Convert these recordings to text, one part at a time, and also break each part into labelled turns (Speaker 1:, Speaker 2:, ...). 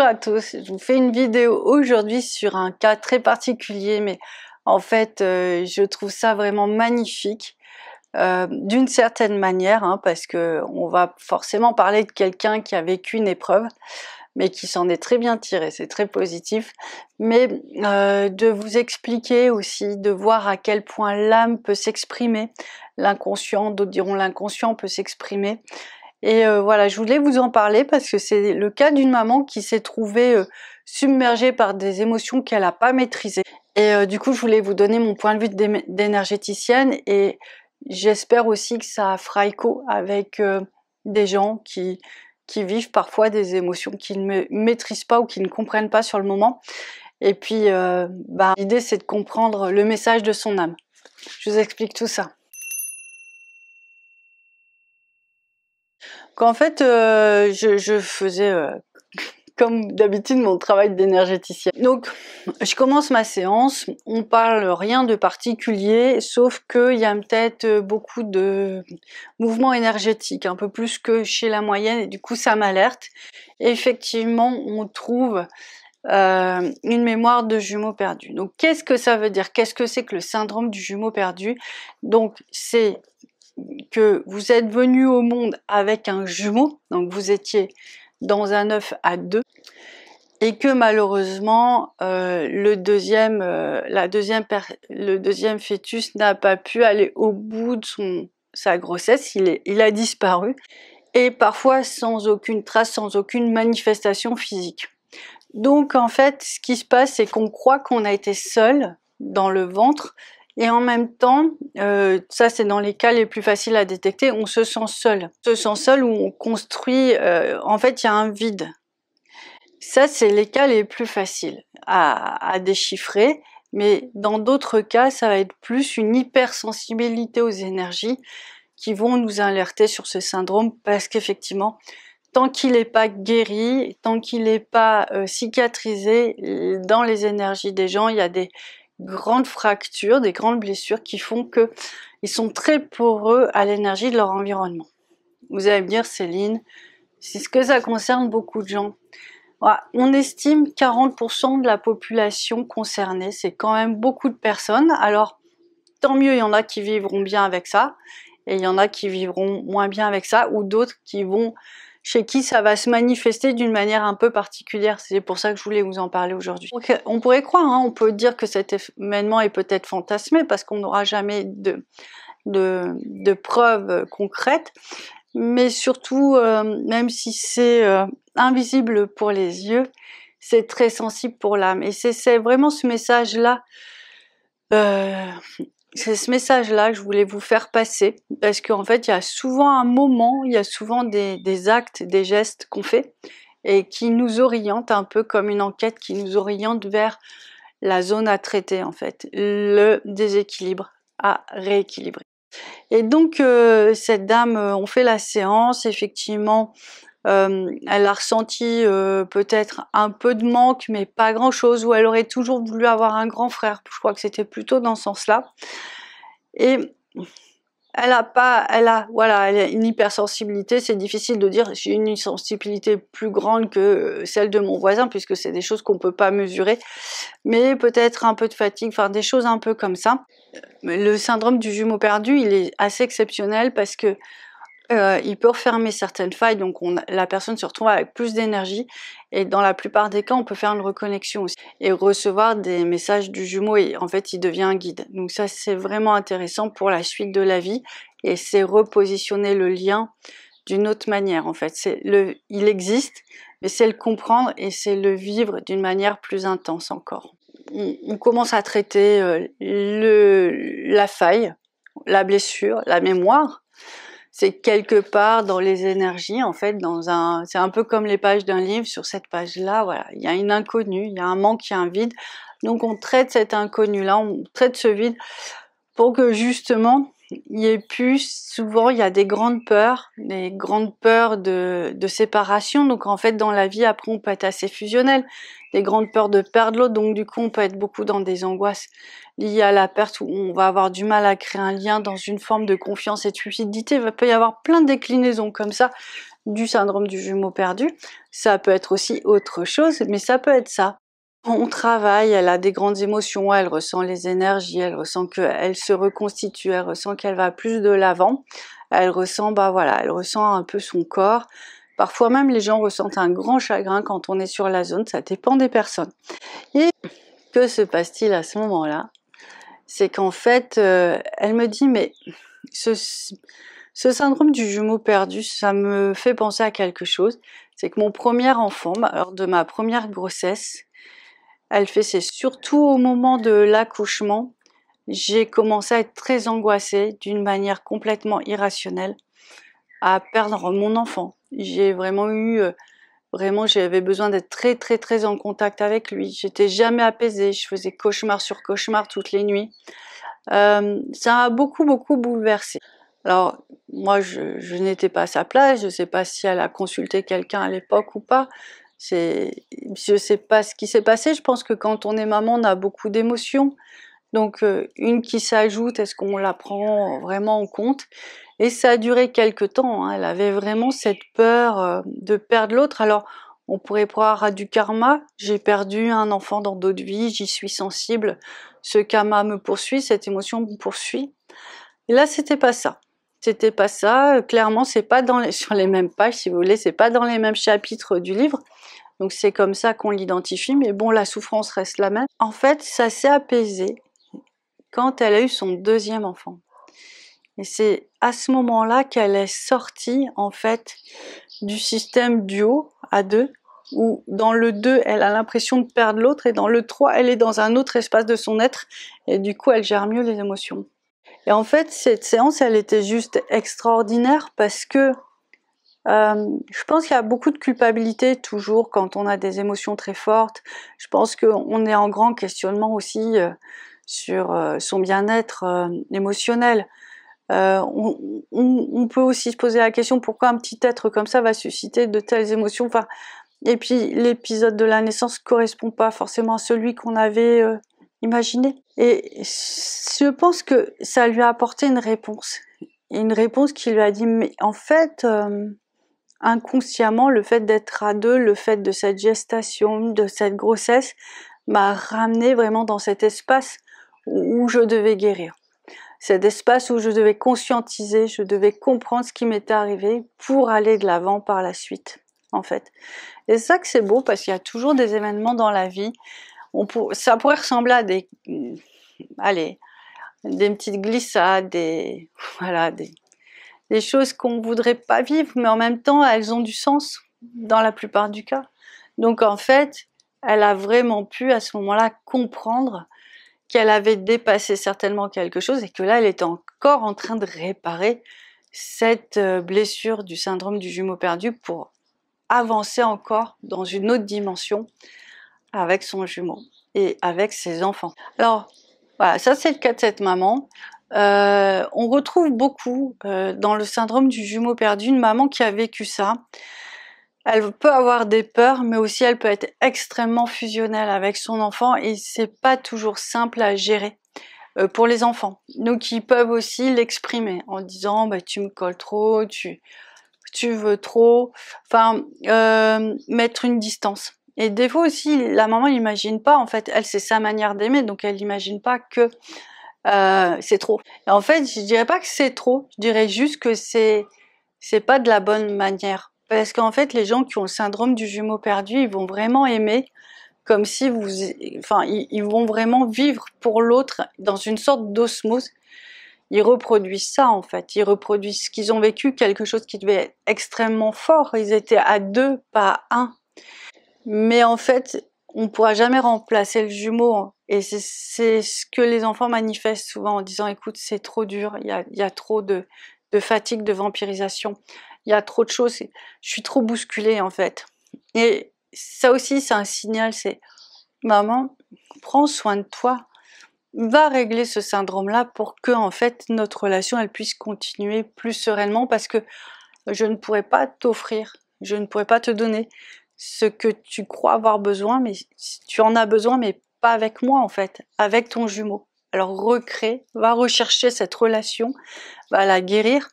Speaker 1: à tous, je vous fais une vidéo aujourd'hui sur un cas très particulier, mais en fait je trouve ça vraiment magnifique d'une certaine manière, hein, parce que on va forcément parler de quelqu'un qui a vécu une épreuve, mais qui s'en est très bien tiré, c'est très positif, mais de vous expliquer aussi, de voir à quel point l'âme peut s'exprimer, l'inconscient, d'autres diront l'inconscient peut s'exprimer. Et voilà, je voulais vous en parler parce que c'est le cas d'une maman qui s'est trouvée submergée par des émotions qu'elle n'a pas maîtrisées. Et du coup, je voulais vous donner mon point de vue d'énergéticienne et j'espère aussi que ça fera écho avec des gens qui vivent parfois des émotions qu'ils ne maîtrisent pas ou qu'ils ne comprennent pas sur le moment. Et puis, l'idée, c'est de comprendre le message de son âme. Je vous explique tout ça. Qu'en fait, je faisais comme d'habitude mon travail d'énergéticienne. Donc, je commence ma séance, on parle rien de particulier, sauf qu'il y a peut-être beaucoup de mouvements énergétiques, un peu plus que chez la moyenne, et du coup ça m'alerte. Et effectivement, on trouve une mémoire de jumeau perdu. Donc, qu'est-ce que ça veut dire? Qu'est-ce que c'est que le syndrome du jumeau perdu? Donc, c'est que vous êtes venu au monde avec un jumeau, donc vous étiez dans un œuf à deux, et que malheureusement le deuxième fœtus n'a pas pu aller au bout de sa grossesse, il a disparu, et parfois sans aucune trace, sans aucune manifestation physique. Donc en fait, ce qui se passe, c'est qu'on croit qu'on a été seul dans le ventre, et en même temps, ça c'est dans les cas les plus faciles à détecter, on se sent seul. On se sent seul où on construit, en fait il y a un vide. Ça c'est les cas les plus faciles à déchiffrer, mais dans d'autres cas, ça va être plus une hypersensibilité aux énergies qui vont nous alerter sur ce syndrome, parce qu'effectivement, tant qu'il n'est pas guéri, tant qu'il n'est pas cicatrisé, dans les énergies des gens, il y a des grandes fractures, des grandes blessures qui font que ils sont très poreux à l'énergie de leur environnement. Vous allez me dire, Céline, c'est ce que ça concerne beaucoup de gens. Voilà, on estime 40% de la population concernée, c'est quand même beaucoup de personnes. Alors, tant mieux, il y en a qui vivront bien avec ça, et il y en a qui vivront moins bien avec ça, ou d'autres chez qui ça va se manifester d'une manière un peu particulière. C'est pour ça que je voulais vous en parler aujourd'hui. On pourrait croire, hein, on peut dire que cet événement est peut-être fantasmé parce qu'on n'aura jamais de preuves concrètes, mais surtout, même si c'est invisible pour les yeux, c'est très sensible pour l'âme. Et c'est vraiment ce message-là, c'est ce message-là que je voulais vous faire passer, parce qu'en fait, il y a souvent un moment, il y a souvent des actes, des gestes qu'on fait, et qui nous orientent un peu comme une enquête, qui nous oriente vers la zone à traiter, en fait, le déséquilibre à rééquilibrer. Et donc, cette dame, on fait la séance, effectivement, elle a ressenti peut-être un peu de manque, mais pas grand-chose, ou elle aurait toujours voulu avoir un grand frère. Je crois que c'était plutôt dans ce sens-là. Et elle a une hypersensibilité. C'est difficile de dire j'ai une sensibilité plus grande que celle de mon voisin, puisque c'est des choses qu'on peut pas mesurer, mais peut-être un peu de fatigue, enfin des choses un peu comme ça. Le syndrome du jumeau perdu, il est assez exceptionnel parce que il peut refermer certaines failles, donc la personne se retrouve avec plus d'énergie, et dans la plupart des cas, on peut faire une reconnexion aussi et recevoir des messages du jumeau, et en fait, il devient un guide. Donc ça, c'est vraiment intéressant pour la suite de la vie, et c'est repositionner le lien d'une autre manière, en fait. Il existe, mais c'est le comprendre et c'est le vivre d'une manière plus intense encore. On commence à traiter la faille, la blessure, la mémoire. C'est quelque part dans les énergies, en fait, c'est un peu comme les pages d'un livre. Sur cette page-là, voilà, il y a une inconnue, il y a un manque, il y a un vide. Donc on traite cet inconnu-là, on traite ce vide pour que justement, il y ait plus, souvent il y a des grandes peurs de séparation. Donc en fait, dans la vie, après, on peut être assez fusionnel, des grandes peurs de perdre l'autre. Donc du coup, on peut être beaucoup dans des angoisses liées à la perte, où on va avoir du mal à créer un lien dans une forme de confiance et de fluidité. Il peut y avoir plein de déclinaisons comme ça, du syndrome du jumeau perdu. Ça peut être aussi autre chose, mais ça peut être ça. On travaille, elle a des grandes émotions, elle ressent les énergies, elle ressent qu'elle se reconstitue, elle ressent qu'elle va plus de l'avant, elle ressent, elle ressent un peu son corps. Parfois même les gens ressentent un grand chagrin quand on est sur la zone, ça dépend des personnes. Et que se passe-t-il à ce moment-là? C'est qu'en fait, elle me dit, mais ce syndrome du jumeau perdu, ça me fait penser à quelque chose. C'est que mon premier enfant, lors de ma première grossesse, c'est surtout au moment de l'accouchement, j'ai commencé à être très angoissée d'une manière complètement irrationnelle, à perdre mon enfant. J'ai vraiment eu, j'avais besoin d'être très très très en contact avec lui. J'étais jamais apaisée, je faisais cauchemar sur cauchemar toutes les nuits. Ça a beaucoup bouleversé. Alors moi je n'étais pas à sa place, je sais pas si elle a consulté quelqu'un à l'époque ou pas. Je sais pas ce qui s'est passé. Je pense que quand on est maman, on a beaucoup d'émotions. Donc une qui s'ajoute, est-ce qu'on la prend vraiment en compte? Et ça a duré quelque temps, hein. Elle avait vraiment cette peur de perdre l'autre. Alors on pourrait croire à du karma. J'ai perdu un enfant dans d'autres vies, j'y suis sensible. Ce karma me poursuit, cette émotion me poursuit. Et là, c'était pas ça. C'était pas ça. Clairement, c'est pas sur les mêmes pages, si vous voulez. C'est pas dans les mêmes chapitres du livre. Donc c'est comme ça qu'on l'identifie. Mais bon, la souffrance reste la même. En fait, ça s'est apaisé quand elle a eu son deuxième enfant. Et c'est à ce moment-là qu'elle est sortie, en fait, du système duo à deux, où dans le 2, elle a l'impression de perdre l'autre, et dans le 3, elle est dans un autre espace de son être, et du coup, elle gère mieux les émotions. Et en fait, cette séance, elle était juste extraordinaire parce que je pense qu'il y a beaucoup de culpabilité toujours quand on a des émotions très fortes. Je pense qu'on est en grand questionnement aussi sur son bien-être émotionnel. On peut aussi se poser la question pourquoi un petit être comme ça va susciter de telles émotions. Enfin, et puis l'épisode de la naissance correspond pas forcément à celui qu'on avait imaginé. Et je pense que ça lui a apporté une réponse qui lui a dit mais en fait inconsciemment le fait d'être à deux, le fait de cette gestation, de cette grossesse m'a ramené vraiment dans cet espace où je devais guérir. Cet espace où je devais conscientiser, je devais comprendre ce qui m'était arrivé pour aller de l'avant par la suite, en fait. Et c'est ça que c'est beau, parce qu'il y a toujours des événements dans la vie. Ça pourrait ressembler à des petites glissades, des choses qu'on voudrait pas vivre, mais en même temps, elles ont du sens dans la plupart du cas. Donc en fait, elle a vraiment pu à ce moment-là comprendre qu'elle avait dépassé certainement quelque chose et que là, elle était encore en train de réparer cette blessure du syndrome du jumeau perdu pour avancer encore dans une autre dimension avec son jumeau et avec ses enfants. Alors, voilà, ça c'est le cas de cette maman. On retrouve beaucoup dans le syndrome du jumeau perdu une maman qui a vécu ça. Elle peut avoir des peurs, mais aussi elle peut être extrêmement fusionnelle avec son enfant et c'est pas toujours simple à gérer pour les enfants. Donc ils peuvent aussi l'exprimer en disant bah, tu me colles trop, tu veux trop, enfin mettre une distance. Et des fois aussi la maman n'imagine pas, en fait elle c'est sa manière d'aimer, donc elle n'imagine pas que c'est trop. Et en fait je dirais pas que c'est trop, je dirais juste que c'est pas de la bonne manière. Parce qu'en fait, les gens qui ont le syndrome du jumeau perdu, ils vont vraiment aimer comme si ils vont vraiment vivre pour l'autre dans une sorte d'osmose. Ils reproduisent ça, en fait. Ils reproduisent ce qu'ils ont vécu, quelque chose qui devait être extrêmement fort. Ils étaient à deux, pas à un. Mais en fait, on ne pourra jamais remplacer le jumeau. Hein. Et c'est ce que les enfants manifestent souvent en disant, écoute, c'est trop dur, il y a trop de fatigue, de vampirisation. Il y a trop de choses, je suis trop bousculée en fait. Et ça aussi c'est un signal, c'est maman, prends soin de toi, va régler ce syndrome-là pour que en fait notre relation elle puisse continuer plus sereinement parce que je ne pourrais pas t'offrir, je ne pourrais pas te donner ce que tu crois avoir besoin, mais tu en as besoin mais pas avec moi en fait, avec ton jumeau. Alors recrée, va rechercher cette relation, va la guérir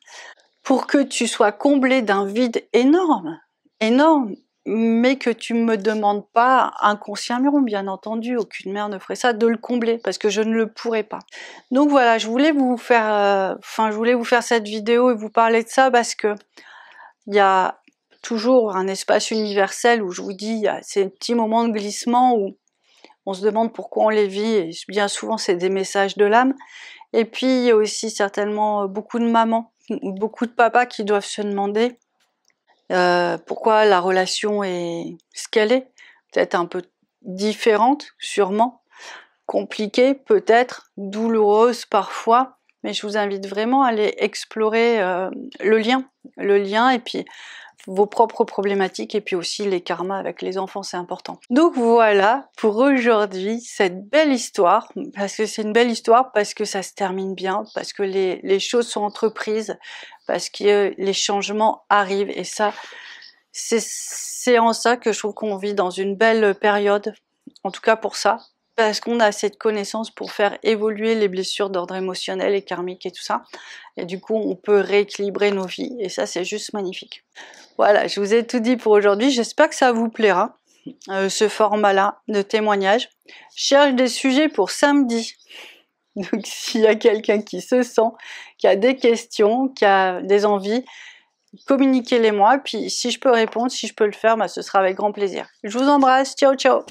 Speaker 1: pour que tu sois comblé d'un vide énorme, énorme, mais que tu me demandes pas inconsciemment, bien entendu, aucune mère ne ferait ça, de le combler, parce que je ne le pourrais pas. Donc voilà, je voulais vous faire, cette vidéo et vous parler de ça parce que il y a toujours un espace universel où je vous dis, il y a ces petits moments de glissement où on se demande pourquoi on les vit, et bien souvent c'est des messages de l'âme. Et puis il y a aussi certainement beaucoup de mamans, beaucoup de papas qui doivent se demander pourquoi la relation est ce qu'elle est, peut-être un peu différente, sûrement, compliquée peut-être, douloureuse parfois, mais je vous invite vraiment à aller explorer le lien et puis vos propres problématiques et puis aussi les karmas avec les enfants, c'est important. Donc voilà pour aujourd'hui cette belle histoire, parce que c'est une belle histoire, parce que ça se termine bien, parce que les choses sont entreprises, parce que les changements arrivent, et ça, c'est en ça que je trouve qu'on vit dans une belle période, en tout cas pour ça, parce qu'on a cette connaissance pour faire évoluer les blessures d'ordre émotionnel et karmique et tout ça, et du coup on peut rééquilibrer nos vies, et ça c'est juste magnifique. Voilà, je vous ai tout dit pour aujourd'hui, j'espère que ça vous plaira, ce format-là de témoignage. Je cherche des sujets pour samedi, donc s'il y a quelqu'un qui se sent, qui a des questions, qui a des envies, communiquez-les moi, puis si je peux répondre, si je peux le faire, ce sera avec grand plaisir. Je vous embrasse, ciao ciao.